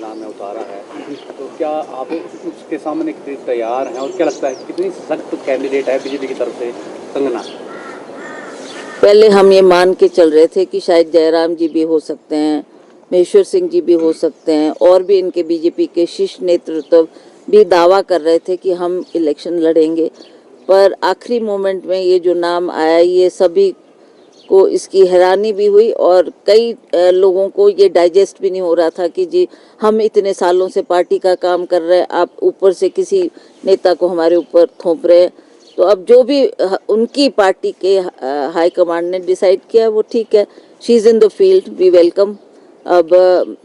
नाम है उतारा है, तो क्या आप उसके सामने कितने तैयार हैं और क्या लगता है कितनी सख्त कैंडिडेट है बीजेपी की तरफ से कंगना? पहले हम ये मान के चल रहे थे कि शायद जयराम जी भी हो सकते हैं, महेश्वर सिंह जी भी हो सकते हैं, और भी इनके बीजेपी के शीर्ष नेतृत्व भी दावा कर रहे थे कि हम इलेक्शन लड़ेंगे। पर आखिरी मोमेंट में ये जो नाम आया, ये सभी को इसकी हैरानी भी हुई और कई लोगों को ये डाइजेस्ट भी नहीं हो रहा था कि जी हम इतने सालों से पार्टी का काम कर रहे हैं, आप ऊपर से किसी नेता को हमारे ऊपर थोप रहे हैं। तो अब जो भी उनकी पार्टी के हाई कमांड ने डिसाइड किया वो ठीक है, she is in the field, we welcome. अब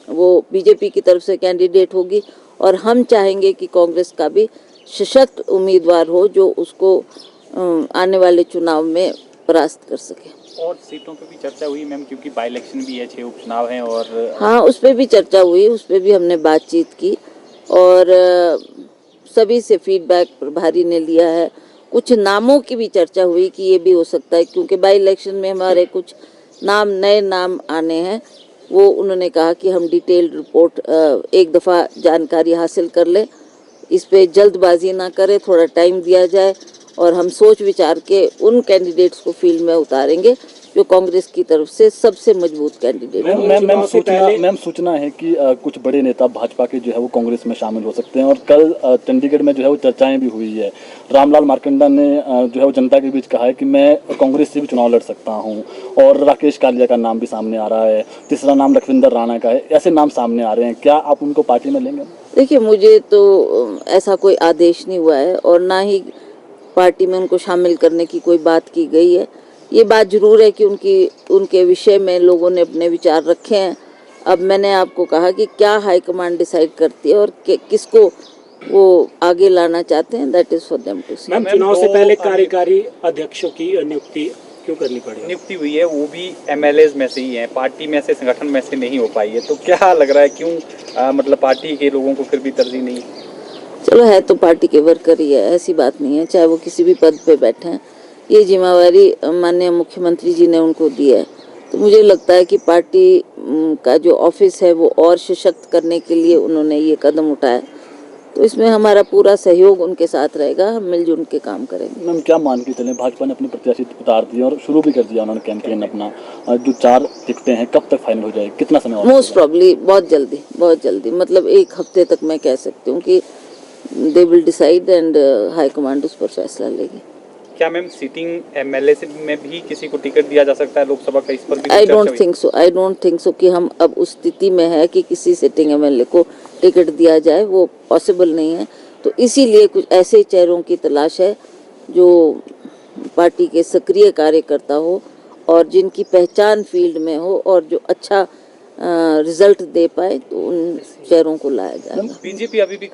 वो बीजेपी की तरफ से कैंडिडेट होगी और हम चाहेंगे कि कांग्रेस का भी सशक्त उम्मीदवार हो जो उसको आने वाले चुनाव में परास्त कर सके। और सीटों पे भी चर्चा हुई मैम, क्योंकि बाई इलेक्शन भी है, 6 उपचुनाव हैं और हाँ, उस पर भी चर्चा हुई, उस पर भी हमने बातचीत की और सभी से फीडबैक प्रभारी ने लिया है। कुछ नामों की भी चर्चा हुई कि ये भी हो सकता है, क्योंकि बाई इलेक्शन में हमारे कुछ नए नाम आने हैं। वो उन्होंने कहा कि हम डिटेल्ड रिपोर्ट एक दफ़ा जानकारी हासिल कर ले, इस पे जल्दबाजी ना करें, थोड़ा टाइम दिया जाए और हम सोच विचार के उन कैंडिडेट्स को फील्ड में उतारेंगे जो कांग्रेस की तरफ से सबसे मजबूत कैंडिडेट है। मैम सूचना है कि कुछ बड़े नेता भाजपा के जो है वो कांग्रेस में शामिल हो सकते हैं और कल चंडीगढ़ में जो है वो चर्चाएं भी हुई है। रामलाल मार्कंडा ने जो है वो जनता के बीच कहा है कि मैं कांग्रेस से भी चुनाव लड़ सकता हूं, और राकेश कालिया का नाम भी सामने आ रहा है, तीसरा नाम लखविंदर राणा का है। ऐसे नाम सामने आ रहे हैं, क्या आप उनको पार्टी में लेंगे? देखिए, मुझे तो ऐसा कोई आदेश नहीं हुआ है और ना ही पार्टी में उनको शामिल करने की कोई बात की गई है। ये बात जरूर है कि उनके विषय में लोगों ने अपने विचार रखे हैं। अब मैंने आपको कहा कि क्या हाईकमांड डिसाइड करती है और किसको वो आगे लाना चाहते हैं, that is for them to see. Ma'am, चुनाव से पहले कार्यकारी अध्यक्षों की नियुक्ति क्यों करनी पड़ी? नियुक्ति हुई है, वो भी एमएलएज में से ही है, पार्टी में से, संगठन में से नहीं हो पाई है। तो क्या लग रहा है क्यों मतलब पार्टी के लोगों को फिर भी तरजीह नहीं? चलो, है तो पार्टी के वर्कर ही है, ऐसी बात नहीं है, चाहे वो किसी भी पद पे बैठे हैं। ये जिम्मेवारी माननीय मुख्यमंत्री जी ने उनको दी है, तो मुझे लगता है कि पार्टी का जो ऑफिस है वो और सशक्त करने के लिए उन्होंने ये कदम उठाया। तो इसमें हमारा पूरा सहयोग उनके साथ रहेगा, हम मिलजुल के काम करेंगे। मैम, क्या मान के चलें, भाजपा ने अपनी प्रत्याशी उतार दी और शुरू भी कर दिया उन्होंने कैंपेन अपना, जो 4 टिकटें हैं कब तक फाइनल हो जाए, कितना समय? मोस्ट प्रॉब्ली बहुत जल्दी, मतलब 1 हफ्ते तक मैं कह सकती हूँ कि they will decide and high command उस पर फैसला लेगी। क्या मैम सिटिंग एमएलए में भी किसी को टिकट दिया जा सकता है लोकसभा का? इस पर भी आई डोंट थिंक सो कि हम अब उस स्थिति में है कि किसी सिटिंग एमएलए को टिकट दिया जाए, वो पॉसिबल नहीं है। तो इसीलिए कुछ ऐसे चेहरों की तलाश है जो पार्टी के सक्रिय कार्यकर्ता हो और जिनकी पहचान फील्ड में हो और जो अच्छा रिजल्ट दे पाए, तो उन चेहरों को लाया जाएगा। बीजेपी अभी भी